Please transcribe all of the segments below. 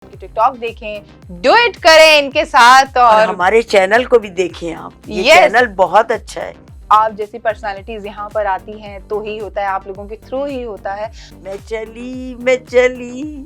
TikTok देखें, do it करें इनके साथ और हमारे चैनल को भी देखें आप। ये Yes. चैनल बहुत अच्छा है। आप जैसी पर्सनालिटीज यहाँ पर आती हैं तो ही होता है, आप लोगों के थ्रू ही होता है। मैं चली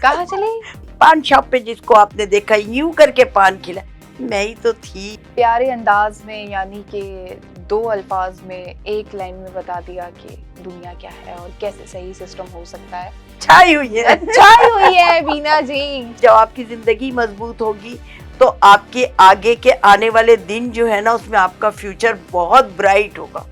कहाँ चली? पान शॉप पे, जिसको आपने देखा यूं करके पान खिला, मैं ही तो थी। प्यारे अंदाज में, यानी कि 2 अल्फाज में, एक लाइन में बता दिया कि दुनिया क्या है और कैसे सही सिस्टम हो सकता है। छाई हुई है, छाई हुई है बीना जी। जब आपकी जिंदगी मजबूत होगी तो आपके आगे के आने वाले दिन जो है ना, उसमें आपका फ्यूचर बहुत ब्राइट होगा।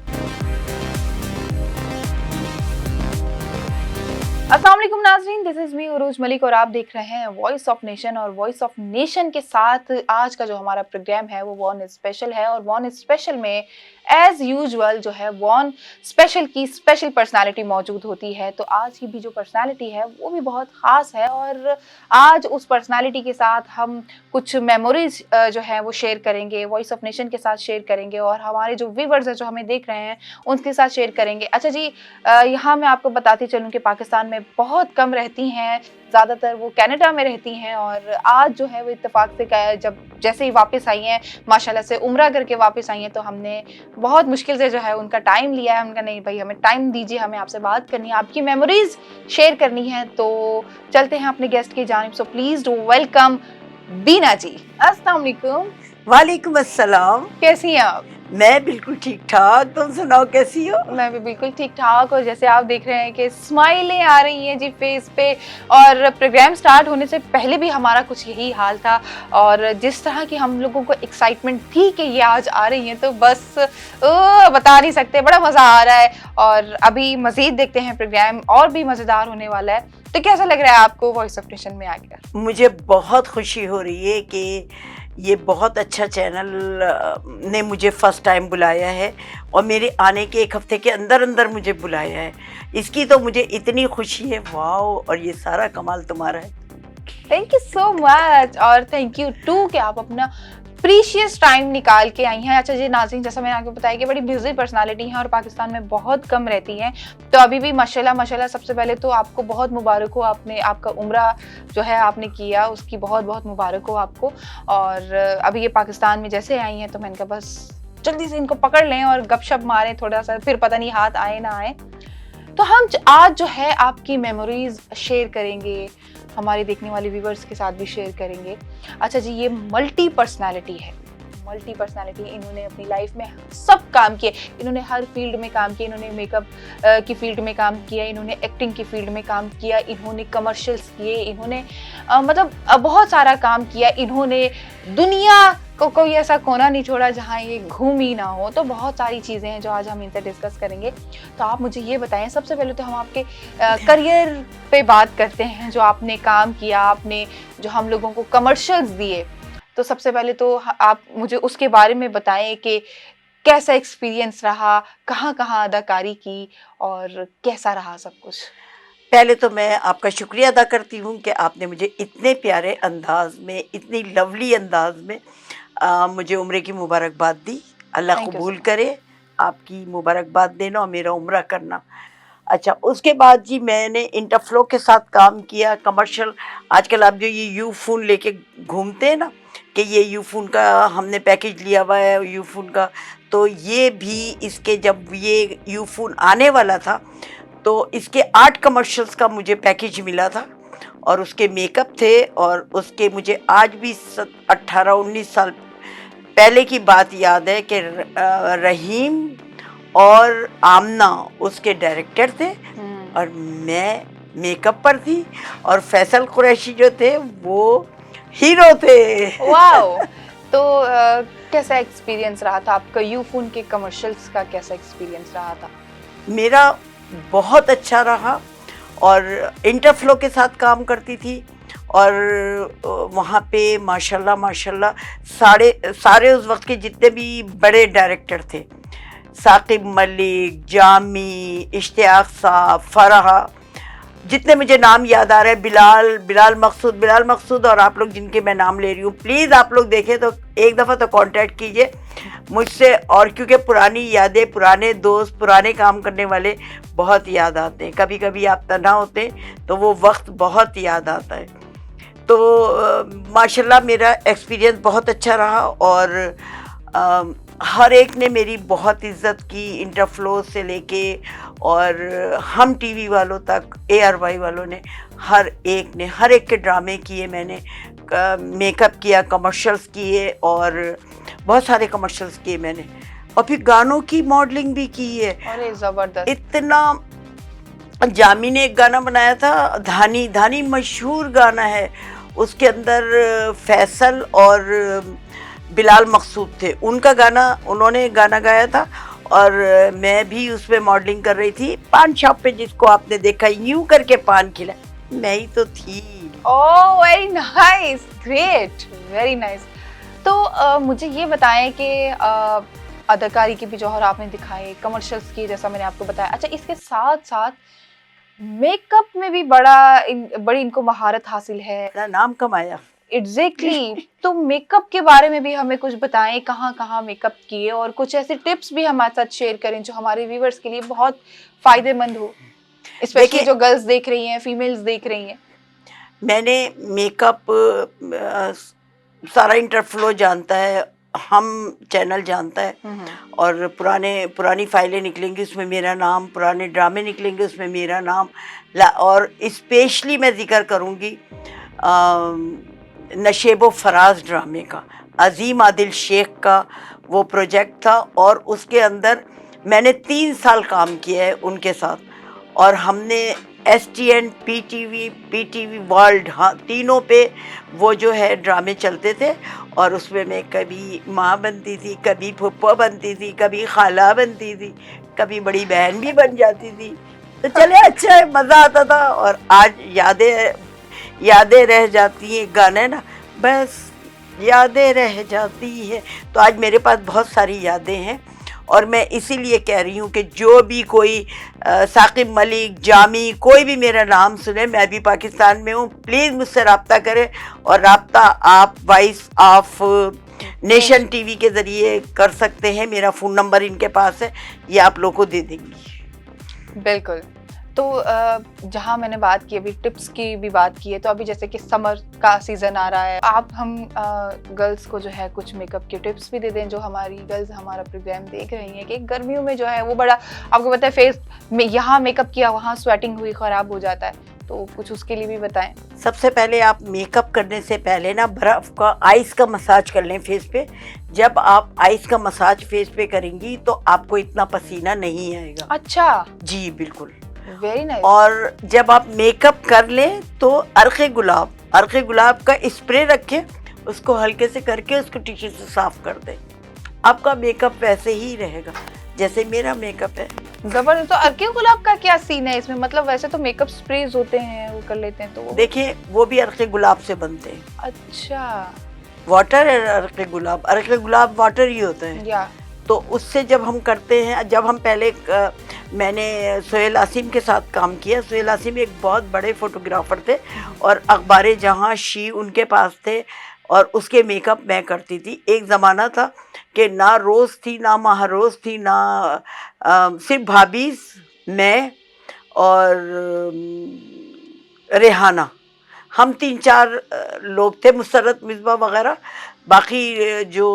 अस्सलाम वालेकुम नाज़रीन, दिस इज मी उरूज मलिक और आप देख रहे हैं वॉइस ऑफ नेशन। और वॉइस ऑफ नेशन के साथ आज का जो हमारा प्रोग्राम है वो वॉन स्पेशल है। और वॉन स्पेशल में एज यूजुअल जो है वॉन स्पेशल की स्पेशल पर्सनालिटी मौजूद होती है। तो आज की भी जो पर्सनालिटी है वो भी बहुत ख़ास है और आज उस पर्सनालिटी के साथ हम कुछ मेमोरीज जो है वो शेयर करेंगे, वॉइस ऑफ नेशन के साथ शेयर करेंगे और हमारे जो व्यूवर्स हैं जो हमें देख रहे हैं उनके साथ शेयर करेंगे। अच्छा जी, यहाँ मैं आपको बताती चलूँ कि पाकिस्तान में बहुत कम रहती हैं, ज़्यादातर वो कनाडा में रहती हैं। और आज जो है वो इत्तेफाक से जब जैसे ही वापस आई हैं, माशाल्लाह से उम्रा करके वापस आई हैं, तो हमने बहुत मुश्किल से जो है उनका टाइम लिया है। उनका नहीं भाई, हमें टाइम दीजिए, हमें आपसे बात करनी है, आपकी मेमोरीज शेयर करनी है। तो चलते हैं अपने गेस्ट की जानिब। सो प्लीज डू वेलकम बीना जी। अस्सलाम वालेकुम। वालेकुम अस्सलाम। कैसी हैं आप? मैं बिल्कुल ठीक ठाक, तुम सुनाओ कैसी हो? मैं भी बिल्कुल ठीक ठाक। और जैसे आप देख रहे हैं कि स्माइलें आ रही हैं जी फेस पे। और प्रोग्राम स्टार्ट होने से पहले भी हमारा कुछ यही हाल था और जिस तरह की हम लोगों को एक्साइटमेंट थी कि ये आज आ रही हैं, तो बस बता नहीं सकते, बड़ा मज़ा आ रहा है। और अभी मज़ीद देखते हैं, प्रोग्राम और भी मज़ेदार होने वाला है। तो कैसा लग रहा है आपको वॉइस ऑफ नेशन में आकर? मुझे बहुत खुशी हो रही है कि ये बहुत अच्छा चैनल ने मुझे फ़र्स्ट टाइम बुलाया है और मेरे आने के 1 हफ्ते के अंदर अंदर मुझे बुलाया है। इसकी तो मुझे इतनी खुशी है। वाओ! और ये सारा कमाल तुम्हारा है। Thank you so much. और थैंक यू टू कि आप अपना प्रीशियस टाइम निकाल के आई हैं। अच्छा जी नाज़रीन, जैसा मैंने आपको बताया कि बड़ी बिजी पर्सनालिटी हैं और पाकिस्तान में बहुत कम रहती हैं, तो अभी भी माशाल्लाह सबसे पहले तो आपको बहुत मुबारक हो। आपका उम्रा जो है आपने किया, उसकी बहुत बहुत मुबारक हो आपको। और अभी ये पाकिस्तान में जैसे आई हैं तो मैंने कहा बस जल्दी से इनको पकड़ लें और गपशप मारें थोड़ा सा, फिर पता नहीं हाथ आए ना आए। तो हम आज जो है आपकी मेमोरीज शेयर करेंगे, हमारे देखने वाले व्यूवर्स के साथ भी शेयर करेंगे। अच्छा जी, ये मल्टी पर्सनालिटी है, मल्टी पर्सनालिटी। इन्होंने अपनी लाइफ में सब काम किए, इन्होंने हर फील्ड में काम किया। इन्होंने मेकअप की फील्ड में काम किया, इन्होंने एक्टिंग की फील्ड में काम किया, इन्होंने कमर्शियल्स किए, इन्होंने मतलब बहुत सारा काम किया। इन्होंने दुनिया को कोई ऐसा कोना नहीं छोड़ा जहाँ ये घूम ही ना हो। तो बहुत सारी चीज़ें हैं जो आज हम इनसे डिस्कस करेंगे। तो आप मुझे ये बताएं, सबसे पहले तो हम आपके करियर पे बात करते हैं, जो आपने काम किया, आपने जो हम लोगों को कमर्शियल्स दिए। तो सबसे पहले तो आप मुझे उसके बारे में बताएं कि कैसा एक्सपीरियंस रहा, कहाँ कहाँ अदाकारी की और कैसा रहा सब कुछ। पहले तो मैं आपका शुक्रिया अदा करती हूँ कि आपने मुझे इतने प्यारे अंदाज में, इतनी लवली अंदाज में मुझे उम्रे की मुबारकबाद दी। अल्लाह कबूल करे आपकी मुबारकबाद देना और मेरा उम्रा करना। अच्छा, उसके बाद जी मैंने इंटरफ्लो के साथ काम किया, कमर्शियल। आजकल आप जो ये यू फ़ोन लेके घूमते हैं ना, कि ये यू फ़ोन का हमने पैकेज लिया हुआ है यू फ़ोन का, तो ये भी इसके जब ये यू फ़ोन आने वाला था तो इसके 8 कमर्शियल्स का मुझे पैकेज मिला था और उसके मेकअप थे। और उसके मुझे आज भी 18-19 साल पहले की बात याद है कि रहीम और आमना उसके डायरेक्टर थे और मैं मेकअप पर थी और फैसल कुरैशी जो थे वो हीरो थे। वाओ! तो कैसा एक्सपीरियंस रहा था आपका? यू फोन के कमर्शियल्स का कैसा एक्सपीरियंस रहा था? मेरा बहुत अच्छा रहा और इंटरफ्लो के साथ काम करती थी और वहाँ पे माशाल्लाह सारे उस वक्त के जितने भी बड़े डायरेक्टर थे, साकिब मलिक, जामी, इश्तियाक साहब, फराह, जितने मुझे नाम याद आ रहे हैं, बिलाल मकसूद और आप लोग जिनके मैं नाम ले रही हूँ, प्लीज़ आप लोग देखें तो एक दफ़ा तो कांटेक्ट कीजिए मुझसे। और क्योंकि पुरानी यादें, पुराने दोस्त, पुराने काम करने वाले बहुत याद आते हैं। कभी कभी आप तन्हा होते हैं तो वो वक्त बहुत याद आता है। तो माशाल्लाह मेरा एक्सपीरियंस बहुत अच्छा रहा और हर एक ने मेरी बहुत इज्जत की, इंटरफ्लो से लेके और हम टीवी वालों तक, ARY वालों ने, हर एक के ड्रामे किए मैंने, मेकअप किया, कमर्शियल्स किए और बहुत सारे कमर्शियल्स किए मैंने, और फिर गानों की मॉडलिंग भी की है। अरे जबरदस्त। इतना, जामी ने एक गाना बनाया था, धानी धानी मशहूर गाना है, उसके अंदर फैसल और बिलाल मकसूद थे, उनका गाना उन्होंने गाना गाया था और मैं भी उसमें मॉडलिंग कर रही थी। पान शॉप पे जिसको आपने देखा यूं करके पान खिला, मैं ही तो थी। Oh very nice, great, very nice. तो मुझे ये बताएं कि अदाकारी के भी जौहर आपने दिखाए, कमर्शियल्स की जैसा मैंने आपको बताया, अच्छा इसके साथ साथ मेकअप में भी बड़ी इनको महारत हासिल है, मेरा नाम कमाया। एग्जैक्टली। तो मेकअप के बारे में भी हमें कुछ बताएं, कहाँ कहाँ मेकअप किए और कुछ ऐसे टिप्स भी हमारे साथ शेयर करें जो हमारे व्यूअर्स के लिए बहुत फायदेमंद हो, स्पेशली जो गर्ल्स देख रही हैं, फीमेल्स देख रही हैं। मैंने मेकअप सारा इंटरफ्लो जानता है, हम चैनल जानता है, और पुरानी फाइलें निकलेंगी उसमें मेरा नाम, पुराने ड्रामे निकलेंगे उसमें मेरा नाम, और स्पेशली मैं जिक्र करूँगी नशेबो फराज ड्रामे का, अजीम आदिल शेख का वो प्रोजेक्ट था और उसके अंदर मैंने 3 साल काम किया है उनके साथ, और हमने STN, PTV वर्ल्ड, हाँ तीनों पे वो जो है ड्रामे चलते थे, और उसमें मैं कभी माँ बनती थी, कभी फुप्पा बनती थी, कभी खाला बनती थी, कभी बड़ी बहन भी बन जाती थी। तो चले अच्छा है, मज़ा आता था। और आज यादें रह जाती हैं, गाना है ना, बस यादें रह जाती है। तो आज मेरे पास बहुत सारी यादें हैं और मैं इसीलिए कह रही हूँ कि जो भी कोई साकिब मलिक, जामी, कोई भी मेरा नाम सुने, मैं भी पाकिस्तान में हूँ, प्लीज़ मुझसे रब्ता करें। और रब्ता आप वॉइस ऑफ नेशन TV के ज़रिए कर सकते हैं। मेरा फ़ोन नंबर इनके पास है, ये आप लोगों को दे देंगी। बिल्कुल। तो जहाँ मैंने बात की, अभी टिप्स की भी बात की है, तो अभी जैसे कि समर का सीज़न आ रहा है, आप हम गर्ल्स को जो है कुछ मेकअप के टिप्स भी दे दें, जो हमारी गर्ल्स हमारा प्रोग्राम देख रही हैं, कि गर्मियों में जो है वो बड़ा, आपको पता है, फेस में यहाँ मेकअप किया वहाँ स्वेटिंग हुई ख़राब हो जाता है, तो कुछ उसके लिए भी बताएं। सबसे पहले आप मेकअप करने से पहले ना बर्फ़ का, आइस का मसाज कर लें फेस पे। जब आप आइस का मसाज फेस पे करेंगी तो आपको इतना पसीना नहीं आएगा। अच्छा जी बिल्कुल, वेरी नाइस। और जब आप मेकअप कर लें तो अर्क़े गुलाब का स्प्रे रखें, उसको हल्के से करके उसको टिश्यू से साफ कर दें, आपका मेकअप वैसे ही रहेगा जैसे मेरा मेकअप है। जबरदस्त। तो अर्क़े गुलाब का क्या सीन है इसमें? मतलब वैसे तो मेकअप स्प्रेज होते हैं, वो कर लेते हैं, तो वो देखिए वो भी अर्क़े गुलाब से बनते हैं। अच्छा, वाटर है अर्क़े गुलाब वाटर ही होता है। या तो उससे जब हम करते हैं, जब हम पहले मैंने सोहेल आसिम के साथ काम किया। सोहेल आसिम एक बहुत बड़े फोटोग्राफर थे और अखबार जहाँ शी उनके पास थे, और उसके मेकअप मैं करती थी। एक ज़माना था कि ना रोज़ थी, ना महारोज़ थी, ना सिर्फ भाभी, मैं और रेहाना, हम 3-4 लोग थे, मुसर्रत मिसबा वगैरह, बाकी जो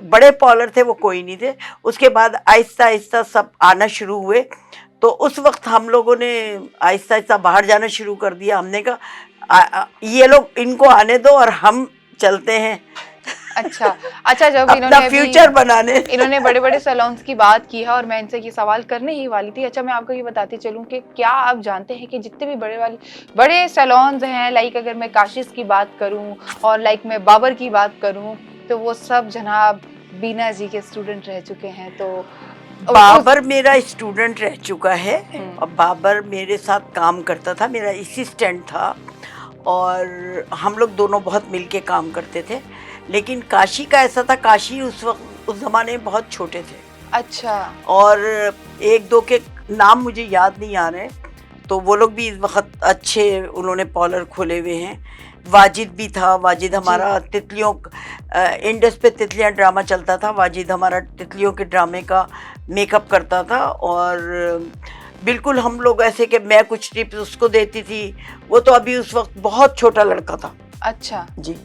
बड़े पॉलर थे वो कोई नहीं थे। उसके बाद आहिस्ता आहिस्ता सब आना शुरू हुए, तो उस वक्त हम लोगों ने आहिस्ता आहिस्ता बाहर जाना शुरू कर दिया। हमने कहा ये लोग इनको आने दो और हम चलते हैं अच्छा। जब अपना फ्यूचर बनाने। इन्होंने बड़े बड़े सैलून्स की बात की है और मैं इनसे ये सवाल करने ही वाली थी। अच्छा, मैं आपको ये बताती चलूं कि क्या आप जानते हैं कि जितने भी बड़े सैलून्स हैं, लाइक अगर मैं काशिश की बात करूं और लाइक मैं बाबर की बात करूं, तो वो सब जनाब बीना जी के स्टूडेंट रह चुके हैं। तो बाबर मेरा स्टूडेंट रह चुका है और बाबर मेरे साथ काम करता था, मेरा असिस्टेंट था, और हम लोग दोनों बहुत मिलके काम करते थे। लेकिन काशी का ऐसा था, काशी उस ज़माने में बहुत छोटे थे। अच्छा। और 1-2 के नाम मुझे याद नहीं आ रहे, तो वो लोग भी इस वक्त अच्छे उन्होंने पॉलर खोले हुए हैं। वाजिद भी था, वाजिद हमारा तितलियों, इंडस पे तितलियां ड्रामा चलता था, वाजिद हमारा तितलियों के ड्रामे का मेकअप करता था। और बिल्कुल हम लोग ऐसे कि मैं कुछ टिप्स उसको देती थी, वो तो अभी उस वक्त बहुत छोटा लड़का था अच्छा, जी।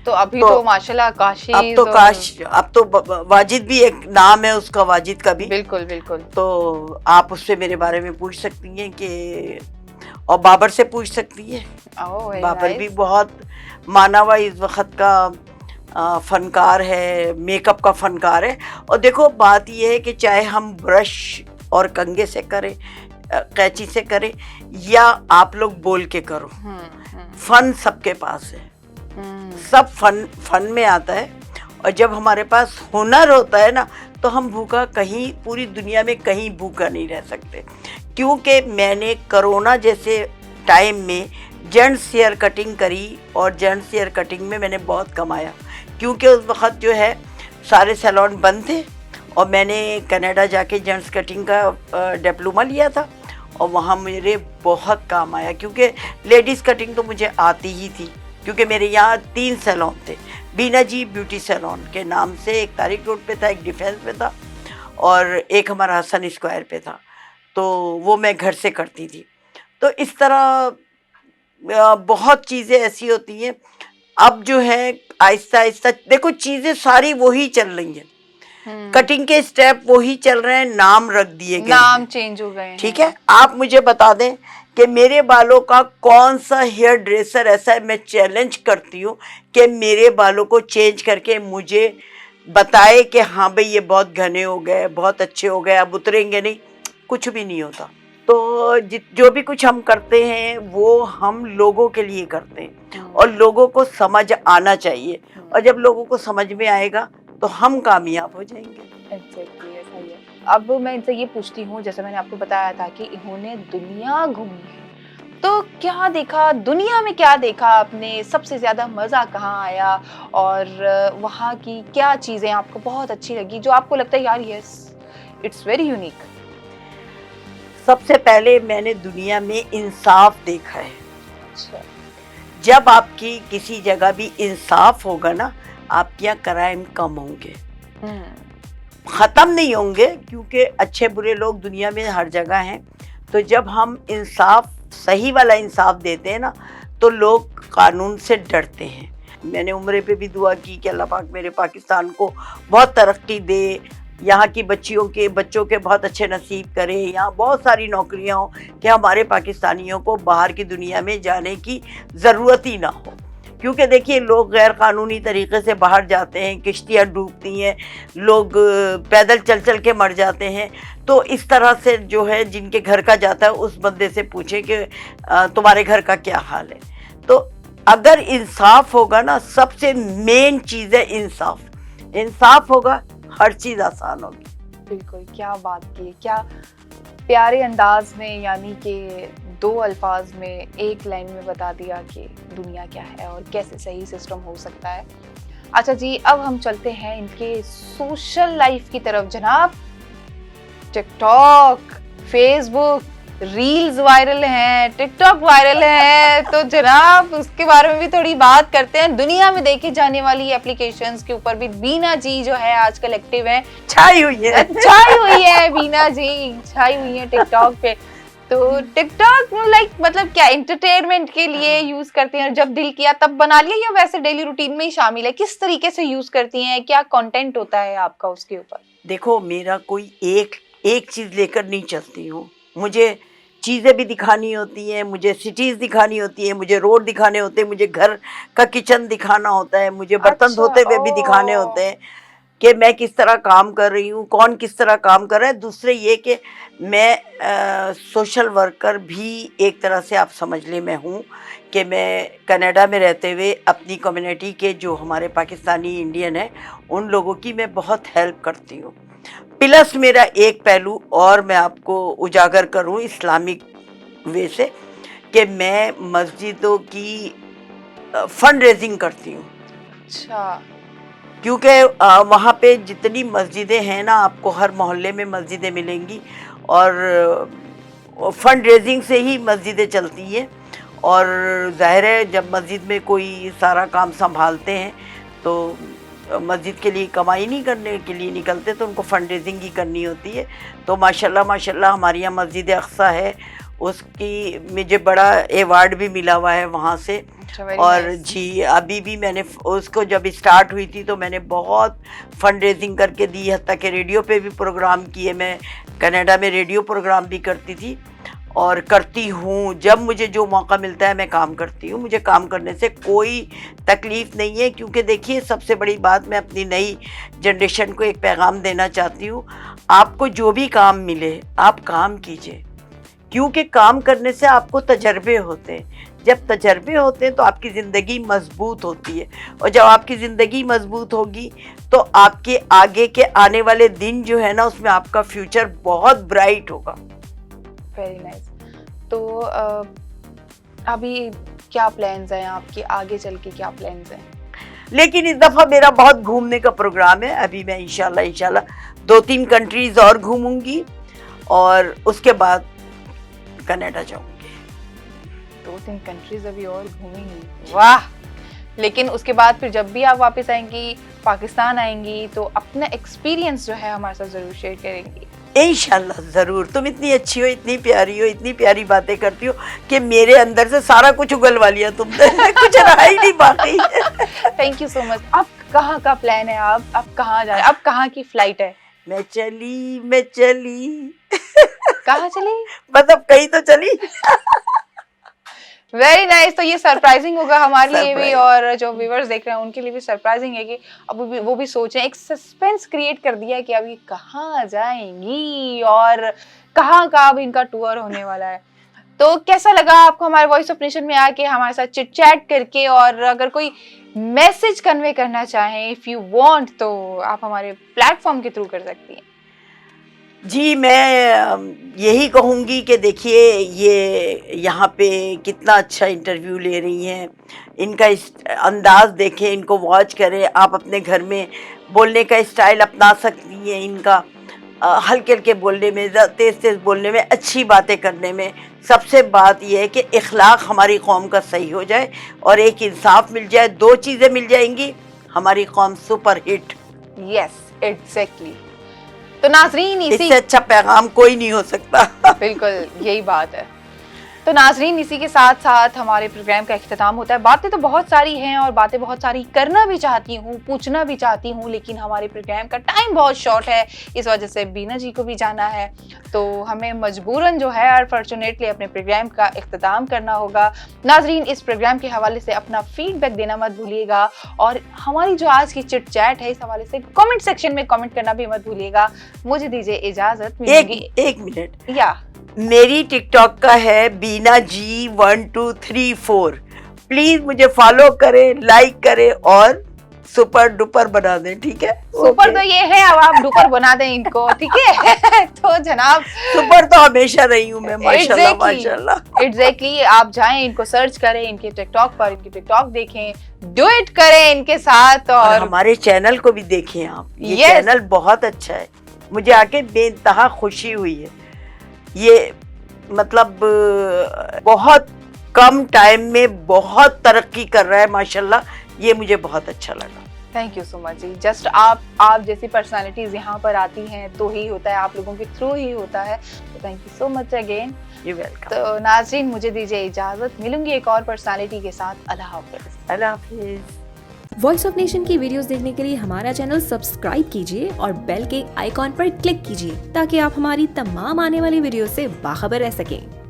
तो अभी तो तो माशाल्लाह अब काशिश तो और अब तो वाजिद भी एक नाम है उसका, वाजिद का भी। बिल्कुल बिल्कुल। तो आप उससे मेरे बारे में पूछ सकती हैं कि, और बाबर से पूछ सकती हैं। ओह वेरी बाबर भी नाइस। बहुत माना हुआ इस वक्त का फनकार है, मेकअप का फनकार है। और देखो बात यह है कि चाहे हम ब्रश और कंघे से करें, कैंची से करें, या आप लोग बोल के करो, फन सबके पास है, सब फन में आता है। और जब हमारे पास हुनर होता है ना, तो हम भूखा कहीं, पूरी दुनिया में कहीं भूखा नहीं रह सकते। क्योंकि मैंने कोरोना जैसे टाइम में जेंट्स हेयर कटिंग करी, और जेंट्स हेयर कटिंग में मैंने बहुत कमाया, क्योंकि उस वक्त जो है सारे सैलून बंद थे। और मैंने कनाडा जाके जेंट्स कटिंग का डिप्लोमा लिया था, और वहाँ मेरे बहुत काम आया, क्योंकि लेडीज़ कटिंग तो मुझे आती ही थी। क्योंकि मेरे यहाँ 3 सैलून थे, बीना जी ब्यूटी सैलून के नाम से, एक तारिक रोड पे था, एक डिफेंस पे था, और एक हमारा हसन स्क्वायर पे था। तो वो मैं घर से करती थी। तो इस तरह बहुत चीज़ें ऐसी होती हैं। अब जो है आहिस्ता आहिस्ता देखो चीज़ें सारी वही चल रही हैं, कटिंग के स्टेप वही चल रहे हैं, नाम रख दिए गए नाम हैं। चेंज हो गए ठीक हैं। है, आप मुझे बता दें कि मेरे बालों का कौन सा हेयर ड्रेसर ऐसा है, मैं चैलेंज करती हूँ कि मेरे बालों को चेंज करके मुझे बताए कि हाँ भाई ये बहुत घने हो गए, बहुत अच्छे हो गए, अब उतरेंगे नहीं। कुछ भी नहीं होता। तो जो भी कुछ हम करते हैं वो हम लोगों के लिए करते हैं, और लोगों को समझ आना चाहिए। और जब लोगों को समझ में आएगा तो हम कामयाब हो जाएंगे। एग्जैक्टली ऐसा ही है। अब मैं इनसे ये पूछती हूँ, जैसे मैंने आपको बताया था कि इन्होंने दुनिया घूमी है, तो क्या देखा दुनिया में, क्या देखा आपने, सबसे ज्यादा मजा कहाँ आया, और वहाँ की क्या चीजें आपको बहुत अच्छी लगी जो आपको लगता है यार यस इट्स वेरी यूनिक। सबसे पहले मैंने दुनिया में इंसाफ देखा है। अच्छा। जब आपकी किसी जगह भी इंसाफ होगा ना, आपके यहाँ क्राइम कम होंगे, ख़त्म नहीं होंगे, क्योंकि अच्छे बुरे लोग दुनिया में हर जगह हैं। तो जब हम इंसाफ, सही वाला इंसाफ देते हैं ना, तो लोग कानून से डरते हैं। मैंने उम्रे पे भी दुआ की कि अल्लाह पाक मेरे पाकिस्तान को बहुत तरक्की दे, यहाँ की बच्चों के बहुत अच्छे नसीब करे, यहाँ बहुत सारी नौकरियाँ हो कि हमारे पाकिस्तानियों को बाहर की दुनिया में जाने की ज़रूरत ही ना हो। क्योंकि देखिए लोग गैर कानूनी तरीके से बाहर जाते हैं, किश्तियाँ डूबती हैं, लोग पैदल चल चल के मर जाते हैं। तो इस तरह से जो है जिनके घर का जाता है उस बंदे से पूछे कि तुम्हारे घर का क्या हाल है। तो अगर इंसाफ होगा ना, सबसे मेन चीज़ है इंसाफ। इंसाफ होगा, हर चीज़ आसान होगी। बिल्कुल, क्या बात की, क्या प्यारे अंदाज में, यानी कि 2 अल्फाज में, एक लाइन में बता दिया कि दुनिया क्या है और कैसे सही सिस्टम हो सकता है। अच्छा जी, अब हम चलते हैं इनके सोशल लाइफ की तरफ जनाब। टिकटॉक, फेसबुक, रील्स वायरल हैं, टिकटॉक वायरल है, तो जनाब उसके बारे में भी थोड़ी बात करते हैं। दुनिया में देखी जाने वाली एप्लीकेशंस के ऊपर भी बीना जी जो है आजकल एक्टिव है, छाई हुई है बीना जी छाई हुई है टिकटॉक पे। तो टिकटॉक मतलब क्या एंटरटेनमेंट के लिए यूज करती हैं, जब दिल किया तब बना लिया, या वैसे डेली रूटीन में ही शामिल है? किस तरीके से यूज करती हैं, क्या कंटेंट होता है आपका उसके ऊपर? देखो मेरा कोई एक चीज़ लेकर नहीं चलती हूँ, मुझे चीज़ें भी दिखानी होती हैं, मुझे सिटीज़ दिखानी होती है, मुझे रोड दिखाने होते हैं, मुझे घर का किचन दिखाना होता है, मुझे बर्तन अच्छा, धोते हुए भी दिखाने होते हैं कि मैं किस तरह काम कर रही हूँ, कौन किस तरह काम कर रहा है। दूसरे ये कि मैं सोशल वर्कर भी एक तरह से आप समझ लें मैं हूँ, कि मैं कनाडा में रहते हुए अपनी कम्युनिटी के जो हमारे पाकिस्तानी इंडियन हैं उन लोगों की मैं बहुत हेल्प करती हूँ। प्लस मेरा एक पहलू और मैं आपको उजागर करूँ इस्लामिक वे से, कि मैं मस्जिदों की फंड रेजिंग करती हूँ। अच्छा, क्योंकि वहाँ पे जितनी मस्जिदें हैं ना, आपको हर मोहल्ले में मस्जिदें मिलेंगी, और फंड रेजिंग से ही मस्जिदें चलती हैं। और ज़ाहिर है जब मस्जिद में कोई सारा काम संभालते हैं तो मस्जिद के लिए कमाई नहीं करने के लिए निकलते, तो उनको फंड रेजिंग ही करनी होती है। तो माशाल्लाह माशाल्लाह हमारी यहाँ मस्जिद अक्सा है, उसकी मुझे बड़ा अवार्ड भी मिला हुआ है वहाँ से। और जी अभी भी मैंने उसको जब स्टार्ट हुई थी तो मैंने बहुत फंड रेजिंग करके दी, हत्ता कि रेडियो पे भी प्रोग्राम किए। मैं कनाडा में रेडियो प्रोग्राम भी करती थी और करती हूँ। जब मुझे जो मौका मिलता है मैं काम करती हूँ, मुझे काम करने से कोई तकलीफ़ नहीं है। क्योंकि देखिए सबसे बड़ी बात, मैं अपनी नई जनरेशन को एक पैगाम देना चाहती हूँ, आपको जो भी काम मिले आप काम कीजिए, क्योंकि काम करने से आपको तजर्बे होते हैं। जब तजर्बे होते हैं तो आपकी ज़िंदगी मजबूत होती है, और जब आपकी ज़िंदगी मजबूत होगी तो आपके आगे के आने वाले दिन जो है ना, उसमें आपका फ्यूचर बहुत ब्राइट होगा। Very nice. तो अभी क्या प्लान्स हैं आपके, आगे चल के क्या प्लान्स हैं? लेकिन इस दफ़ा मेरा बहुत घूमने का प्रोग्राम है। अभी मैं इंशाल्लाह 2-3 कंट्रीज़ और घूमूंगी और उसके बाद कनाडा जाऊंगी। 2-3 कंट्रीज अभी और घूमेंगी, वाह। लेकिन उसके बाद फिर जब भी आप वापस आएंगी, पाकिस्तान आएंगी, तो अपना एक्सपीरियंस जो है हमारे साथ ज़रूर शेयर करेंगी। इंशाल्लाह ज़रूर। तुम इतनी अच्छी हो, इतनी प्यारी हो, इतनी प्यारी बातें करती हो कि मेरे अंदर से सारा कुछ उगलवा लिया तुमने। कुछ रहा ही नहीं बाकी। Thank you so much. अब कहाँ का प्लान है? अब कहाँ जा रहे हैं? अब कहाँ की फ्लाइट है? मैं चली कहाँ चली? मतलब कहीं तो चली। Very nice. तो ये सरप्राइजिंग होगा हमारे लिए भी, और जो व्यूअर्स देख रहे हैं उनके लिए भी सरप्राइजिंग है कि अब वो भी सोचें, एक सस्पेंस क्रिएट कर दिया है कि अभी कहाँ जाएंगी और कहाँ का अब इनका टूर होने वाला है। तो कैसा लगा आपको हमारे वॉइस ऑफ नेशन में आके हमारे साथ चिट चैट करके? और अगर कोई मैसेज कन्वे करना चाहें, इफ यू वांट, तो आप हमारे प्लेटफॉर्म के थ्रू कर सकती हैं। जी मैं यही कहूँगी कि देखिए ये यहाँ पे कितना अच्छा इंटरव्यू ले रही हैं, इनका अंदाज़ देखें, इनको वॉच करें। आप अपने घर में बोलने का स्टाइल अपना सकती हैं इनका, हल्के हल्के बोलने में, तेज़ तेज़ बोलने में, अच्छी बातें करने में। सबसे बात यह है कि इखलाक हमारी कौम का सही हो जाए और एक इंसाफ मिल जाए, 2 चीज़ें मिल जाएंगी, हमारी कौम सुपर हिट। Yes exactly. तो नाजरीन इससे अच्छा पैगाम कोई नहीं हो सकता। बिल्कुल यही बात है। तो नाजरीन इसी के साथ साथ हमारे प्रोग्राम का इख्तिताम होता है। बातें तो बहुत सारी हैं और बातें बहुत सारी करना भी चाहती हूँ, पूछना भी चाहती हूँ, लेकिन हमारे प्रोग्राम का टाइम बहुत शॉर्ट है। इस वजह से बीना जी को भी जाना है, तो हमें मजबूरन जो है अनफॉर्चुनेटली अपने प्रोग्राम का इख्तिताम करना होगा। नाजरीन इस प्रोग्राम के हवाले से अपना फीडबैक देना मत भूलिएगा, और हमारी जो आज की चिट चैट है इस हवाले से कमेंट सेक्शन में कमेंट करना भी मत भूलिएगा। मुझे दीजिए इजाजत। एक मिनट, या मेरी टिकटॉक का है बीना जी 1234। प्लीज मुझे फॉलो करें, लाइक करें और सुपर डुपर बना दें, ठीक है? सुपर तो ये है, अब आप डुपर बना दें इनको, ठीक है? तो जनाब सुपर तो हमेशा रही हूँ मैं, माशाल्लाह माशाल्लाह। एग्जैक्टली। आप जाएं, इनको सर्च करें इनके टिकटॉक पर, इनके टिकटॉक देखें, डुएट करें इनके साथ, और हमारे चैनल को भी देखें आप। ये चैनल बहुत अच्छा है, मुझे आके बेइंतहा खुशी हुई है। ये मतलब बहुत कम टाइम में बहुत तरक्की कर रहा है माशाल्लाह, ये मुझे बहुत अच्छा लगा। थैंक यू सो मच जी। जस्ट आप जैसी पर्सनालिटीज यहाँ पर आती हैं तो ही होता है, आप लोगों के थ्रू ही होता है। तो thank you so much again. You welcome. तो नाज़रीन मुझे दीजिए इजाजत, मिलूंगी एक और पर्सनालिटी के साथ। अल्लाह हाफिज। अल्लाह हाफिज। वॉइस ऑफ नेशन की वीडियोस देखने के लिए हमारा चैनल सब्सक्राइब कीजिए और बेल के आइकॉन पर क्लिक कीजिए ताकि आप हमारी तमाम आने वाली वीडियो से बाखबर रह सकें।